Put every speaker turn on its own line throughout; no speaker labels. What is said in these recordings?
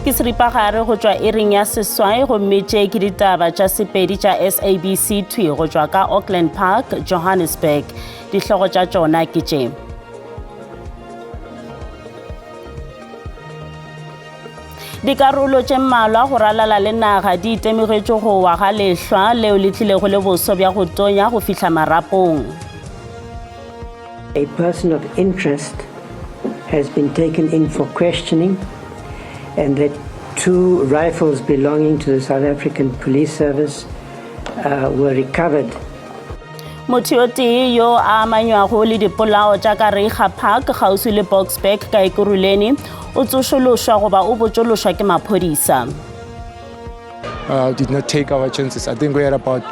ke seripagare go tšwa ering ya seswai gomme tše ke ditaba tša sepedi tša SABC 2 go tšwa ka Auckland Park, Johannesburg. Dihlogo tša tšona ke tše. Dikarolo tše mmalwa go ralala le naga di itemogetšwe go wa ga lehlwa leo le tlilego le boso bja go tonya go fihla marapong.
A person of interest has been taken in for questioning, and that 2 rifles belonging to the South African Police Service were recovered.
Motho yo tee yo a amanywago le dipolao tša ka Reiger Park kgauswi le Boksburg ka Ekurhuleni o tsošološwa goba o botšološwa ke maphodisa.
Did not take our chances. I think we had about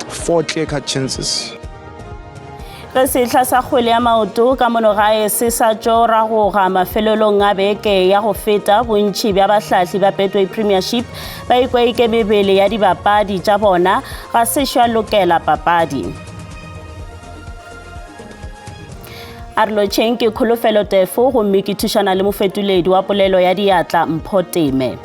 4 clear-cut chances.
Ge sehla sa kgwele ya maoto ka mono gae se sa tšo ragoga mafelelong a beke ya go feta bontši bja bahlahli ba Betway Premiership ba ikwaike mebele ya dibapadi tša bona ga sešo a lokela papadi. Arlo Cheng ke Kholofelo Tefo gomme ke thušana le mofetoledi wa polelo ya diatla Mpho Teme.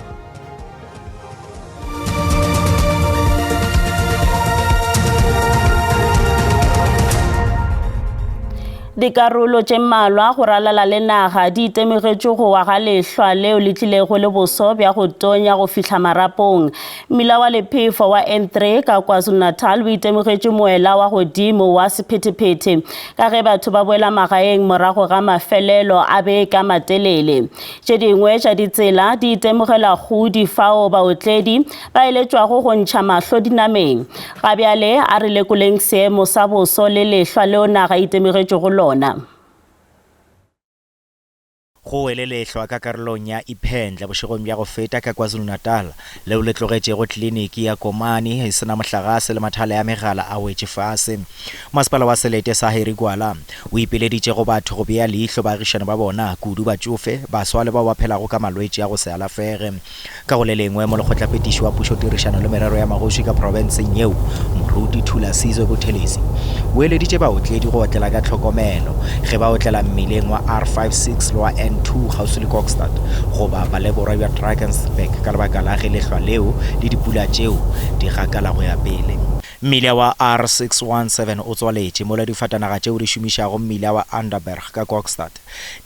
Dikarolo tše mmalwa go ralala le naga di itemogetšwe go wa ga lehlwa leo le tlilego le boso bja go tonya go fihla marapong. Mmila wa lephefo wa N3 ka KwaZulu-Natal o itemogetšwe moela wa godimo wa sephetephete ka ge batho ba boela magaeng morago ga mafelelo a beke a matelele. Tše dingwe tša ditsela di itemogela kgodi fao baotledi ba eletšwago go ntšha mahlo dinameng. Gabjale a re lekoleng seemo sa boso le lehlwa leo naga itemogetšwe go lona.
Go elelehlwa ka karolong ya Iphendla bošegong bja go feta ka KwaZulu-Natal leo le tlogetšego tleliniki ya Komani e sena mohlagase le mathale ya megala a wetše fase. Masepala wa Selete Sahiri Gwala o ipeleditše go batho go bea leihlo baagišane ba bona kudu batšofe baswa le bao ba phelago ka malwetše a go se alafege. Ka go le lengwe mo lekgotlapetiši wa pušo tirišano le merero ya magoši ka provinseng yeo moruti Thula Sizwe Buthelezi o eleditše baotledi go otlela ka tlhokomelo ge ba otlela mmileng wa R56 le wa N2 kgauswi le Kokstad goba baleborwa bja Drakensberg ka lebaka la ge lehlwa leo le dipula tšeo di gakala go ya pele. Mmila wa R617 o tswaletše mola difatanaga tšeo di šomišago mmila wa Underberg ka Kokstad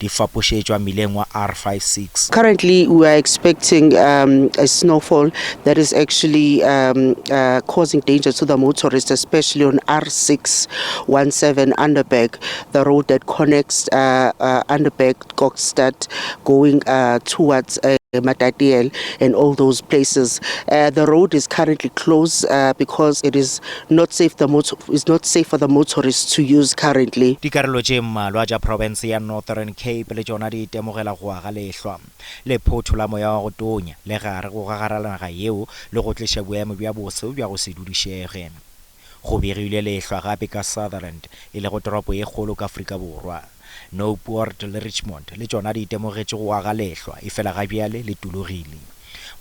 di fapošetšwa mmileng wa R56.
Currently we are expecting a snowfall that is actually causing danger to the motorists, especially on R617 Underberg, the road that connects Underberg, Kokstad going towards Matatiele and all those places. The road is currently closed because it is not safe. It's not safe for the motorists to use currently.
Dikarolo tše mmalwa tša province ya Northern Cape le tšona di itemogela go aga lehlwa le phothola moya wa go tonya le gare go gagarala naga yeo le go tliša boemo bja bose bja go se dudišege. Go begilwe lehlwa gape ka Sutherland e le go toropo e kgolo ka Afrika Borwa. Newport le Richmond le tšona di itemogetše go aga lehlwa e fela gabjale le tulogile.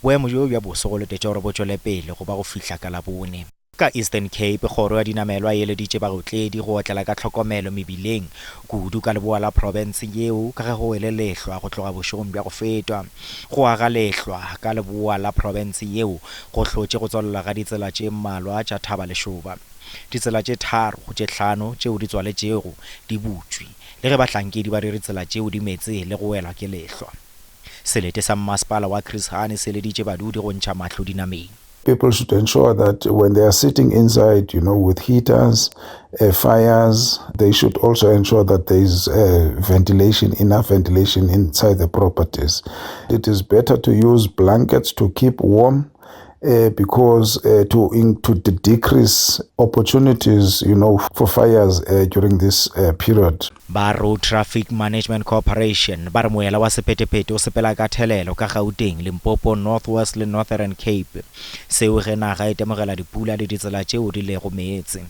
Boemo bjo bja bose go letetša gore bo tšwele pele go ba go fihla ka Labone. Ka Eastern Cape kgoro ya dinamelwa e eleditše baotledi go otlela ka tlhokomelo mebileng kudu ka leboa la province yeo ka ge go ele lehlwa go tloga bošegong bja go fetwa. Go aga lehlwa ka leboa la province yeo go hlotše go tswalela ga ditsela tše mmalwa tša Thaba Lešoba. Ditsela tše 3 go tše 5 tšeo di tswaletšego di butswi le ge bahlankedi ba dire tsela tšeo di metse le go welwa ke lehlwa. Selete sa mmasepala wa Chris Hani se eleditše badudi go ntšha mahlo dinameng.
People should ensure that when they are sitting inside, with heaters, fires, they should also ensure that there is enough ventilation inside the properties. It is better to use blankets to keep warm because to decrease opportunities, for fires during this period.
Ba Road Traffic Management Corporation ba re moela wa sephetephete o sepela ka thelelo ka Gauteng, Limpopo, North West le Northern Cape seo ge naga e temogela dipula le ditsela tšeo di lego meetse.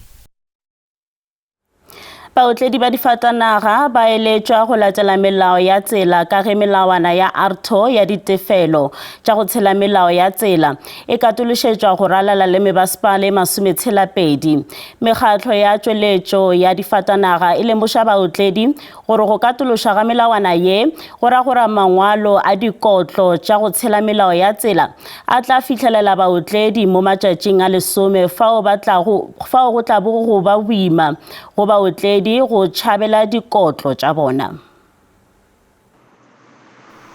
Baotledi ba difatanaga ba eletswa go latela melao ya tsela ka ge melawana ya ARTO ya ditefelo tša go tshela melao ya tsela e katološetšwa go ralala le mebasepala e 12. Mekgatlo ya tšweletšo ya difatanaga e lemoša baotledi gore go katološa ga melawana ye go ra gore mangwalo a dikotlo tša go tshela melao ya tsela a tla fitlhelela baotledi mo matšatšing a 10 fao go tla bo go ba boima go baotledi go tšhabela dikotlo tša bona.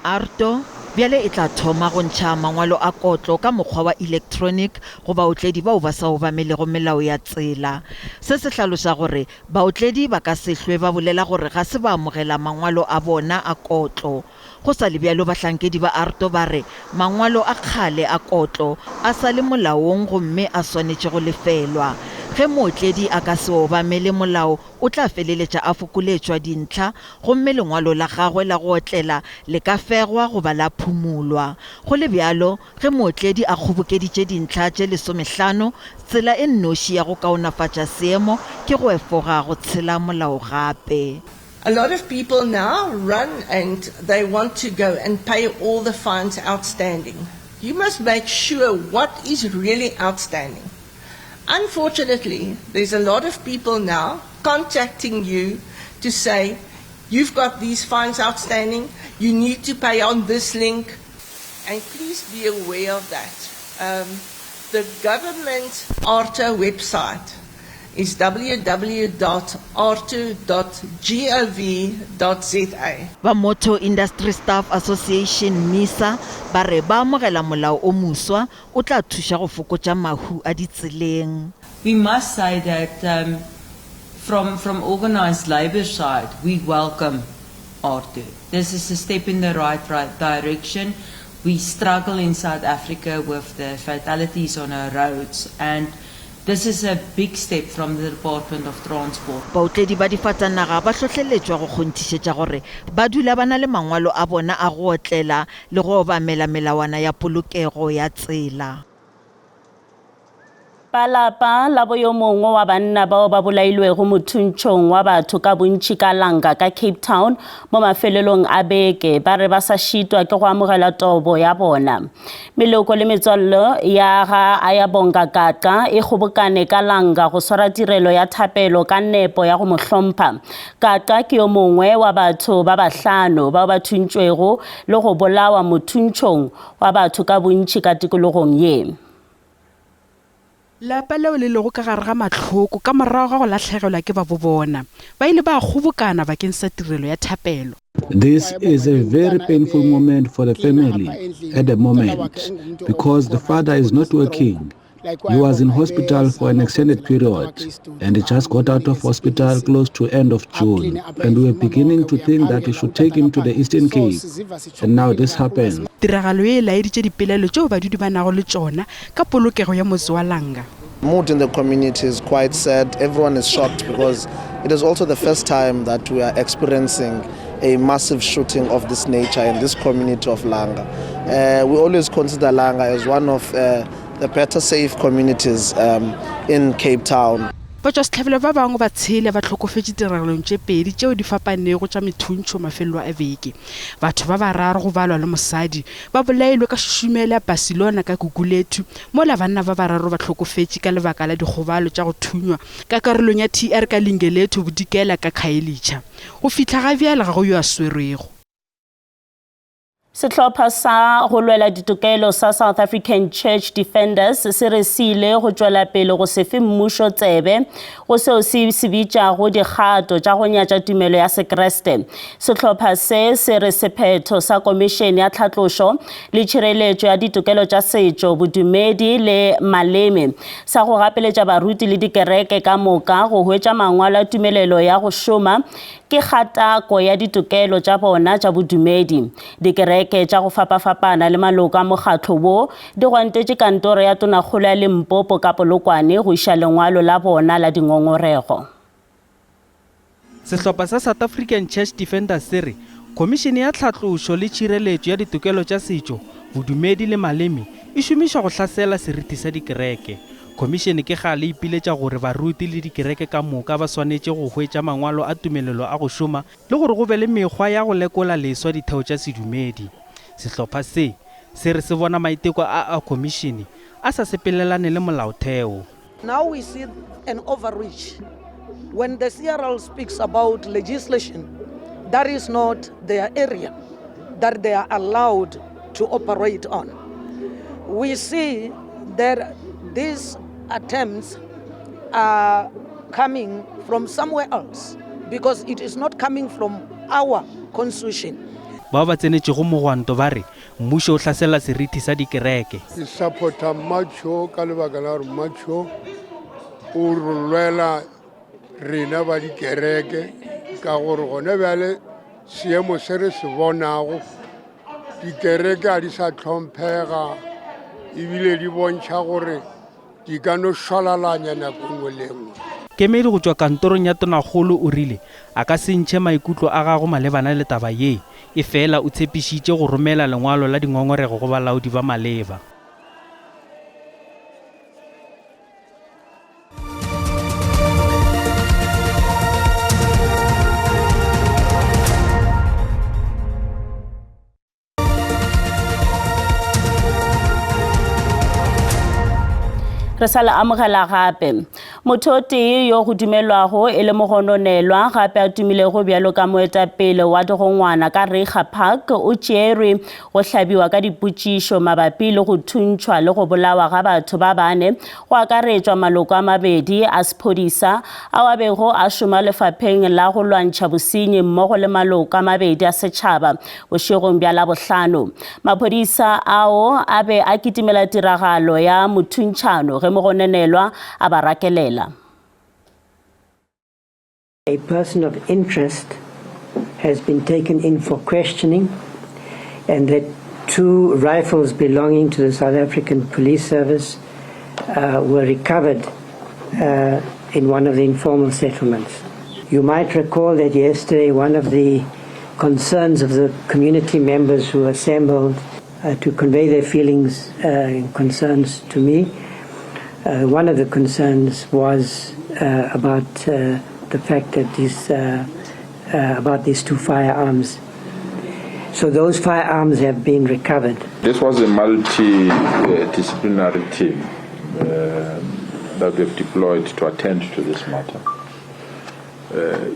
ARTO bjale e tla thoma go ntšha mangwalo a kotlo ka mokgwa wa electronic go baotledi bao ba sa obamelego melao ya tsela. Se se hlaloša gore baotledi ba ka se hlwe ba bolela gore ga se ba amogela mangwalo a bona a kotlo. Go sa le bjalo bahlankedi ba ARTO ba re mangwalo a kgale a kotlo a sa le molaong gomme a swanetše go lefelwa. Ge mootledi a ka se obamele molao o tla feleletša a fokoletšwa dintlha gomme lengwalo la gagwe la go otlela le ka fegwa goba la phumulwa. Go le bjalo ge mootledi a kgobokeditše dintlha tše 15 tsela e nnoši ya go kaonafatša seemo ke go efoga go tshela molao gape.
A lot of people now run and they want to go and pay all the fines outstanding. You must make sure what is really outstanding. Unfortunately, there's a lot of people now contacting you to say, you've got these fines outstanding, you need to pay on this link, and please be aware of that. The government ARTO website is www.arto.gov.za.
Ba Motor Industry Staff Association MISA ba re ba amogela molao o muswa o tla thuša go fokotša mahu a ditseleng.
We must say that from organised labour side, we welcome ARTO. This is a step in the right direction. We struggle in South Africa with the fatalities on our roads, and this is a big step from the Department of Transport.
Baotledi ba difatanaga ba hlohleletšwa go kgonthišetša gore ba dula ba na le mangwalo a bona a go otlela le go obamela melawana ya polokego ya tsela.
Palapa la boyo mongwe wa banna bao ba bolailwego mothuntšong wa batho ka bontši ka Langa ka Cape Town mo mafelelong a beke ba re ba sa šitwa ke go amogela tobo ya bona. Meloko le metswalle ya ga Aya Bongakaka e kgobokane ka Langa go swara tirelo ya thapelo ka nepo ya go mo hlompha. Kaka ke yo mongwe wa batho ba bahlano bao ba thuntšwego le go bolawa mothuntšong wa batho ka bontši ka tikologong ye.
Lapa leo le lego ka gare ga matlhoko ka morago ga go latlhegelwa ke ba bobona ba ile ba kgobokana bakeng sa tirelo ya thapelo.
This is a very painful moment for the family at the moment because the father is not working. He was in hospital for an extended period and he just got out of hospital close to end of June, and we were beginning to think that we should take him to the Eastern Cape, and now this happened.
Tiragalo e laeditše dipelaelo tšeo badudi ba nago le tšona ka polokego ya motse wa Langa.
Mood in the community is quite sad. Everyone is shocked because it is also the first time that we are experiencing a massive shooting of this nature in this community of Langa. We always consider Langa as one of the better safe communities in Cape Town.
Batswasetlhabelo ba bangwe ba tshele ba tlhokofetse tiragalong tše pedi tšeo di fapanego tša methuntšo mafelelo a beke. Batho ba bararo go balwa le mosadi ba bolailwe ka šušumelo ya Barcelona ka Gugulethu mola banna ba bararo ba tlhokofetse ka lebaka la dikgobalo tša go thunywa ka karolong ya TR ka Lingelethu Bodikela ka Khayelitsha. Go fihla ga bjale ga go yo a swerwego.
Setlhopha sa go lwela ditokelo sa South African Church Defenders se re sile go tšwela pele go se fe mmušo tsebe go seo se bitšago dikgato tša go nyatša tumelo ya Sekreste. Setlhopha se re sephetho sa Komišene ya Tlhatlošo le Tšhireletšo ya ditokelo tša setšo, bodumedi le maleme sa go gapeletša baruti le dikereke ka moka go hwetša mangwalo a tumelelo ya go šoma ke kgatako ya ditokelo tša bona tša bodumedi. Dikereke tša go fapafapana le maloko a mokgatlo wo di gwantetše kantoro ya Tonakgolo ya Limpopo ka Polokwane go iša lengwalo la bona la dingongorego.
Sehlopha sa South African Church Defenders se re Komišene ya Tlhatlošo le Tšhireletšo ya ditokelo tša setšo, bodumedi le maleme e šomišwa go hlasela seriti sa dikereke. Khomišene ke ga le ipiletša gore baruti le dikereke ka moka ba swanetše go hwetša mangwalo a tumelelo a go šoma le gore go be le mekgwa ya go lekola leswa ditheo tša sedumedi. Sehlopha se re se bona maiteko a khomišene a sa sepelelane le molaotheo.
Now we see an overreach. When the CRL speaks about legislation, that is not their area that they are allowed to operate on. We see that these attempts are coming from somewhere else because it is not coming from our constitution.
Ba ba tsenetše go mogwanto ba re mmušo o hlasela seriti sa dikereke.
Ke supporta Macho ka lebaka la gore Macho o lwela rena ba dikereke ka gore gone bjale seemo se re se bonago dikereke a di sa tlhomphega ebile di bontšha gore di ka no šwalalanya nako nngwe le nngwe.
Kemedi go tšwa kantorong ya Tonakgolo o rile a ka se ntšhe maikutlo a gago malebana le taba ye e fela o tshepišitše go romela lengwalo la dingongorego go balaodi ba maleba.
Re sala amogela gape motho o tee yo go dumelwago e le mogononelwa gape a tumilego bjalo ka moetapele wa digongwana ka Reiger Park o tšerwe go hlabiwa ka dipotšišo mabapi le go thuntšhwa le go bolawa ga batho ba bane go akaretšwa maloko a mabedi a sephodisa ao a bego a šoma lefapheng la go lwantšha bosenyi mmogo le maloko a mabedi a setšhaba bošegong bja Labohlano. Maphodisa ao a be a kitimela tiragalo ya mothuntšhano ge mogononelwa a ba rakelela.
A person of interest has been taken in for questioning, and that 2 rifles belonging to the South African Police Service were recovered in one of the informal settlements. You might recall that yesterday one of the concerns of the community members who assembled to convey their feelings and concerns to me, one of the concerns was about the fact that about these 2 firearms. So those firearms have been recovered.
This was a multi-disciplinary team that we've deployed to attend to this matter.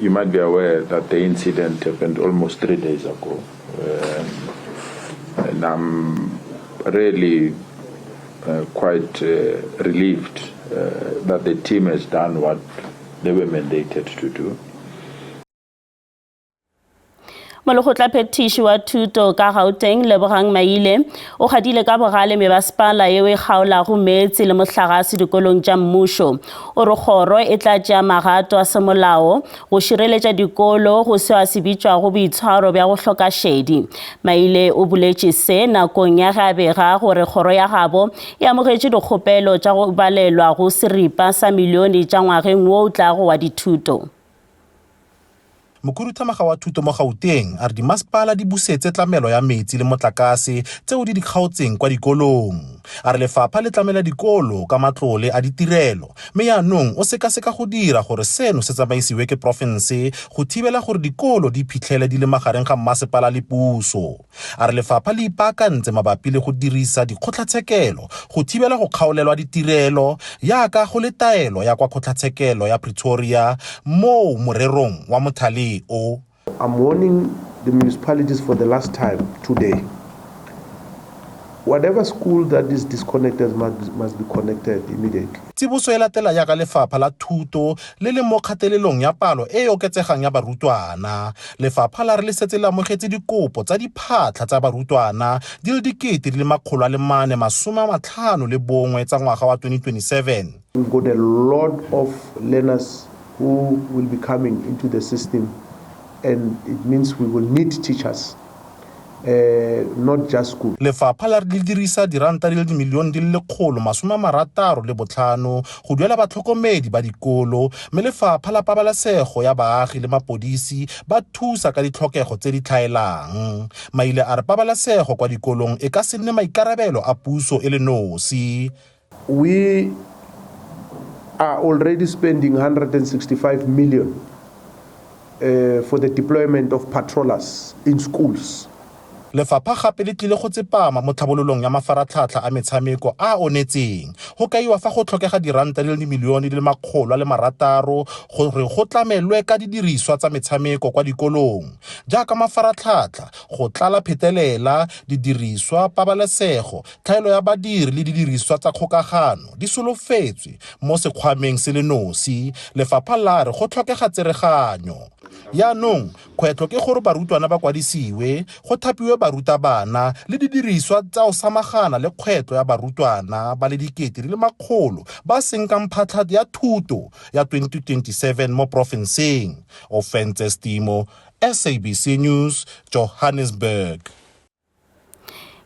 You might be aware that the incident happened almost 3 days ago. And I'm really quite relieved that the team has done what they were mandated to do.
Molokgotla Phetiši wa Thuto ka Gauteng Lebogang Maile o gadile ka bogale mebasepala yeo e kgaolago meetse le mohlagase dikolong tša mmušo o re kgoro e tla tšea magato a semolao go šireletša dikolo go seo a se bitšwago boitshwaro bja go hloka šedi. Maile o boletše se nakong ya ge a bega gore kgoro ya gabo e amogetše dikgopelo tša go balelwa go seripa sa milione tša ngwageng wo o tlago wa dithuto.
Mokuruthamaga wa thuto mo Gauteng a re dimasepala di busetse tlamelo ya metsi le motlakase tseo di kgaotseng kwa dikolong. A re lefapha le tlamela dikolo ka matlole a ditirelo mme yaanong o sekaseka go dira gore seno se tsamaisiwe ke province go thibela gore dikolo di phitlhele di le magareng ga masepala le puso. A re lefapha le ipaakantse mabapi le go dirisa dikgotlatshekelo go thibela go kgaolelwa ditirelo yaka go le taelo ya kwa kgotlatshekelo ya Pretoria mo morerong wa mothale.
I'm warning the municipalities for the last time today. Whatever school that is disconnected must be connected immediately.
Tsiboso e latela ya ka lefapha la thuto le le mo kgatelelong ya palo e oketsegang ya barutwana. Lefapha la re le setse le amogetse dikopo tsa diphatla tsa barutwana di le 451 tsa ngwaga wa 2027.
We've got a lot of learners who will be coming into the system, and it means we will need teachers, not just school.
Lefapha la re dirisa diranta di le dimilione di le 165 go duela batlhokomedi ba dikolo mme lefapha la pabalesego ya baagi le mapodisi ba thusa ka ditlhokego tse di tlhaelang. Maile a re pabalesego kwa dikolong e ka se nne maikarabelo a puso e le nosi.
We are already spending 165 million for the deployment of patrollers in schools.
Lefapha gape le tlile go tsepama mo tlhabololong ya mafaratlhatlha a metshameko a onetseng go kaiwa fa go tlhokega diranta le milione di le 600 gore go tlamelwe ka didiriswa tsa metshameko kwa dikolong jaaka mafaratlhatlha go tlala phetelela didiriswa pabalesego tlhaelo ya badiri le didiriswa tsa kgokagano di solofetswe mo sekgwameng se le nosi lefapha la re go tlhokega tsereganyo yaanong kgwetlho ke gore barutwana ba kwadisiwe go thapiwe barutabana le didiriswa tsa go samagana le kgwetlho ya barutwana ba le 100,000 ba seng ka mphatlha ya thuto ya 2027 mo profenseng. Offenses Timo, SABC News, Johannesburg.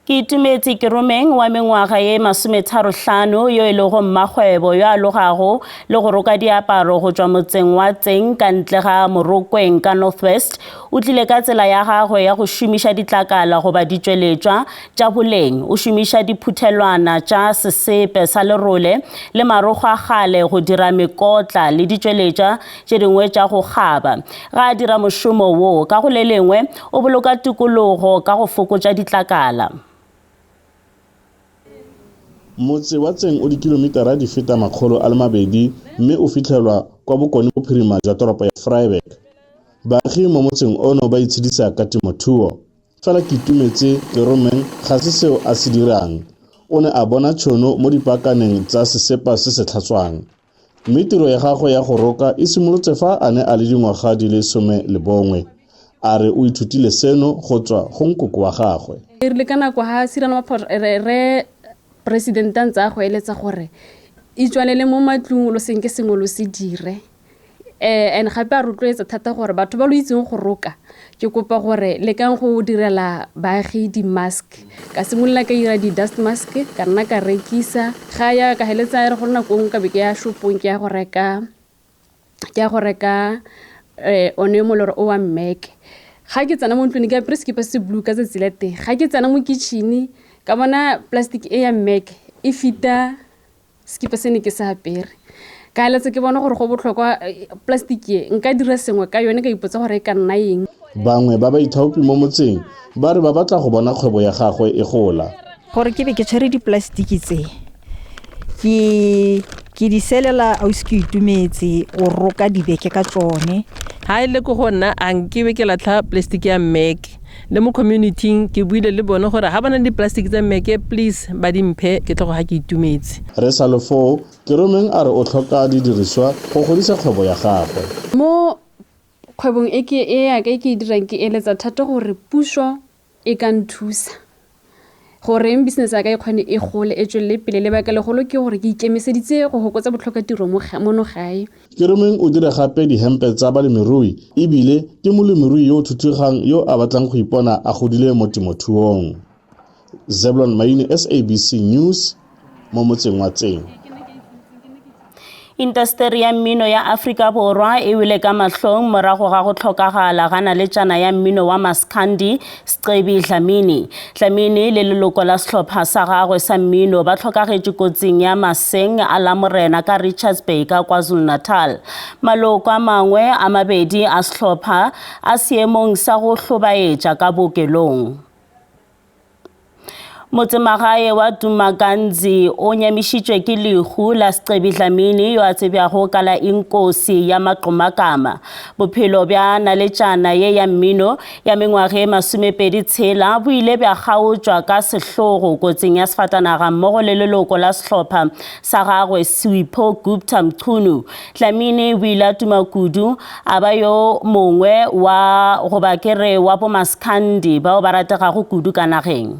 Ke itumetse ke romeng wa mengwaga ye 35 yo e le go mmagwebo yo a logago le go roka diaparo go tswa motseng wa Tseng ka ntle ga Morokweng ka Northwest o tlile ka tsela ya gagwe ya go šomiša ditlakala go ba ditšweletšwa tša boleng o šomiša diphuthelwana tša sesepe sa lerole le marogo a gale go dira mekotla le ditšweletšwa tše dingwe tša go gaba ga a dira mošomo wo ka go le lengwe o boloka tikologo ka go fokotša ditlakala.
Motse wa Tseng o dikilometara di feta 200 mme o fitlhelwa kwa bokone bophirima jwa toropo ya Vryburg. Baagi mo motseng ono ba itshedisa ka temothuo. Fela ke itumetse ke romeng ga se seo a se dirang. O ne a bona tšhono mo dipakaneng tsa sesepa se se tlhatswang. Mme tiro ya gagwe ya go roka e simolotse fa a ne a le dingwaga di le 11. A re o ithutile seno go tswa go nkoko wa gagwe.
Re le kana kwa ha sirana re President ntse go eletsa gore e tswalele mo matlung lo senke sengolo se dire and gape a rotloetsa thata gore batho ba lo itseng go roka ke kopa gore le kang go direla baagi di mask ka simolola ka ira di dust mask ka nna ka rekisa ga ya ka heletsa re go nna go nka beke ya shopong ke ya go reka one mo lore o wa Mac ga ke tsana mo ntlong ka preskipa se blue ka tsetsilete ga ke tsana mo kitchen ka bona plastic e ya Mac e fita skipa sene ke sa apere ka latse ke bona gore go botlhokwa plastic e nka dira sengwe ka yone ka ipotsa gore e ka nna eng.
Bangwe ba ithaopi mo motseng ba re ba batla go bona kgwebo ya gagwe e gola
gore ke be ke tshwere di plastic tse ke di selela a ke itumetse o roka dibeke ka tsone
ha ile go gona a nkebe ke latla plastic ya Mac le mo community ke buile le bone gore ha bana di plastic tsa Mac please ba di mphe ke tlogo ha ke itumetse.
Re salofo ke romeng a re o tlhoka didiriswa go godisa kgwebo ya gagwe.
Mo kgwebong e ya ka ke dirang ke eletsa thata gore puso e ka nthusa gore business ya ka e kgone e gole e tswele pele le baka le golo ke gore ke ikemiseditse go hokotsa botlhoka tiro mo gae.
Ke romeng o dira gape di hempe tsa balemirui ebile ke molemirui yo thuthugang yo a batlang go ipona a godile mo temothuong. Zebulon Maine, SABC News, mo motseng wa Tseng.
Industry ya mmino ya Afrika Borwa e wile ka mahlong morago ga go tlhokagala gana le tšana ya mmino wa Maskandi Scebi Dlamini. Dlamini le leloko la sehlopha sa gagwe sa mmino ba tlhokagetše kotsing ya Maseng a la Morena ka Richards Bay ka KwaZulu-Natal. Maloko a mangwe a mabedi a sehlopha a seemong sa go hlobaetša ka bookelong. Motsemagae wa Dumakanzi o nyamišitšwe ke lehu la Scebi Dlamini yo a tsebjago ka la Inkosi ya Maqomakama. Bophelo bja naletšana ye ya mmino ya mengwage 26 bo ile bja kgaotšwa ka sehlogo kotsing ya sefatanaga mmogo le leloko la sehlopha sa gagwe Sipho Gupta Mchunu. Dlamini o ile a tuma kudu a ba yo mongwe wa goba kere wa bomaskandi bao ba rategago kudu ka nageng.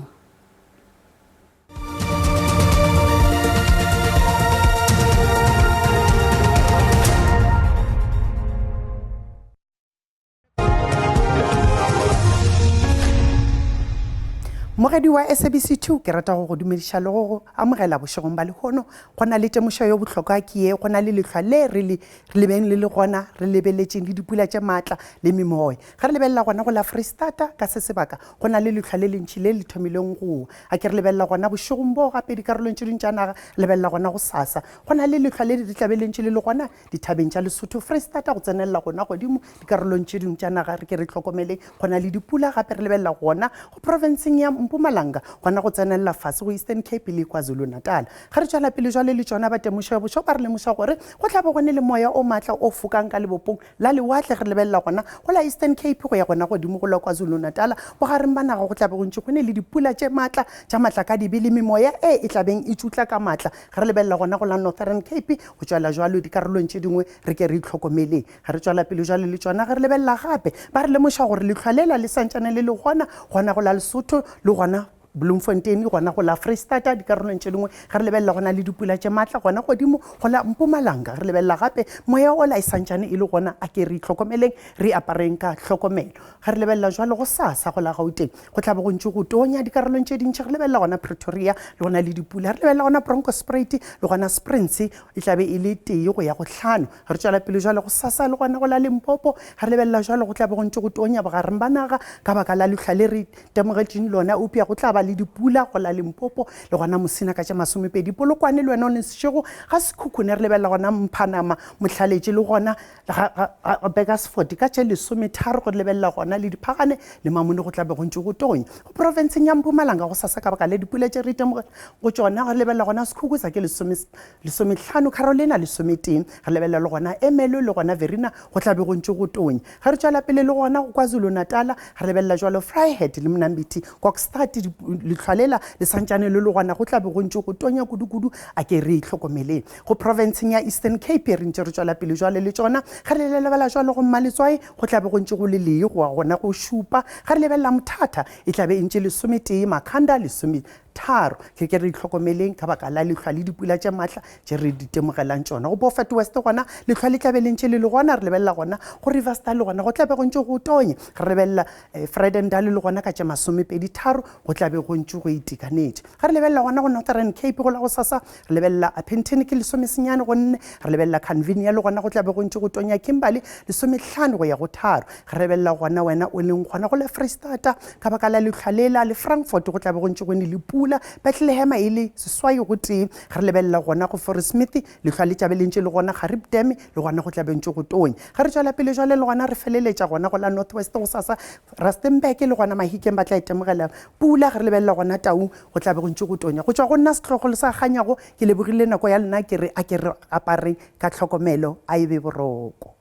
Mo
Momogedi wa SABC2 ke rata go dumediša le go amogela bošegong ba lehono go na le temošo yo bohlokwa ke ye go na le lehlwa le re lebeng le gona re lebeletšeng le dipula tše maatla le memoya ga re lebelela gona go la Freestata ka se sebaka go na le lehlwa le lentši le le thomileng go a ke re lebelela gona bošegong bo gape dikarolong tše dingwe tša naga lebelela gona go sasa go na le lehlwa le di tlabe lentši le gona dithabeng tša Lesotho Freestata go tsenelela gona godimo dikarolong tše dingwe tša naga re ke re tlhokomele go na le dipula gape re lebelela gona go provinceng ya Mpumalanga gona go tsenelela fase go Eastern Cape le KwaZulu Natal ga re tšwela pele jwale le tšona ba temošo bošo ba re lemoša gore go tla bo gone le moya o maatla o fokang ka lebopong la lewatle re lebelela gona go la Eastern Cape go ya gona godimo go la KwaZulu Natal bogareng ba naga go tla bo gontši go ne le dipula tše maatla tša maatla ka dibele memoya e tlabeng e tšutla ka maatla ga re lebelela gona go la Northern Cape go tšwela jwalo dikarolong tše dingwe re ke re itlhokomeleng ga re tšwela pele jwale le tšona ga re lebelela gape ba re lemoša gore lehlwalela le santšane le gona go la Lesotho le gona Bloemfontein gona go la Freestata dikarolong tše dingwe ga re lebelela gona le dipula tše maatla gona godimo go la Mpumalanga re lebelela gape moya o la isantšane e le gona a ke re itlhokomeleng re apareng ka tlhokomelo ga re lebelela jwale go sasa go la Gauteng go tla bo go ntše go tonya dikarolong tše dintšhi re lebelela gona Pretoria le gona le dipula re lebelela gona Bronkhortspruit le gona Springs e tlabe e le tee go ya go hlano re tšwela pele jwale go sasa le gona go la Limpopo ga re lebelela jwale go tla bo go ntše go tonya bogareng ba naga ka baka la lehlwa le re temogetšeng lona upia go tla ba le dipula go la Limpopo le gona Mosina ka tša 20 Polokwane le wena o lensego ga sekhukhune re lebelela gona Mphanama Mohlaletše le gona Begersfort ka tše 13 go lebelela gona le Diphagane le Mamone go tla be go ntše go tonya go provinceng ya Mpumalanga go sasa ka baka le dipula tše re temoge go tšona go lebelela gona sekhuku sa ke 15 Carolina 11 re lebelela le gona Emelo le gona Verina go tla be go ntše go tonya ga re tšwela pele le gona go KwaZulu Natal re lebelela jwalo Vryheid le Mnambithi Kokstad lehlwalela le santšane le gona go tla be go ntše go tonya kudu a ke re itlhokomeleng go provinceng ya Eastern Cape re ntše re tšwela pele jwale le tšona ga re lebelela jwale go Mmaletswai go tla be go ntše go le lee go gona go šupa ga re lebelela Mthatha e tla be e ntše 11 Makhanda 13 ke re itlhokomeleng ka baka la lehlwa le dipula tše maatla tše re di temogelang tšona go Beaufort West gona lehlwa le tla be le ntše le gona re lebelela gona go Riversdale le gona go tla be go ntše go tonya re lebelela Vredendal le gona ka tše 23 go tla be go ntše go itekanetše ga re lebelela gona go Northern Cape go la go sasa re lebelela Appington ke 10 gonne re lebelela Convenia le gona go tla be go ntše go tonya Kimberley 15 go ya go 3 re lebelela gona wena o leng gona go le Freestata ka baka la lehlwalela le Frankfurt go tla be go ntše go ne le pula Bethlehem e le seswai go tee ga re lebelela gona go Forest Smith lehlwa le tlabe le ntše le gona Garib Dam le gona go tla be ntše go tonya ga re tšwela pele jwale le gona re feleletša gona go la Northwest go sasa Rustenburg le gona Mahikeng ba tla itemogela pula ga re lebelela gona Taung go tla be go ntše go tonya go tšwa go nna setlogo le sa kganyago ke lebogile nako ya lena ke re a ke re apareng ka tlhokomelo a e be boroko.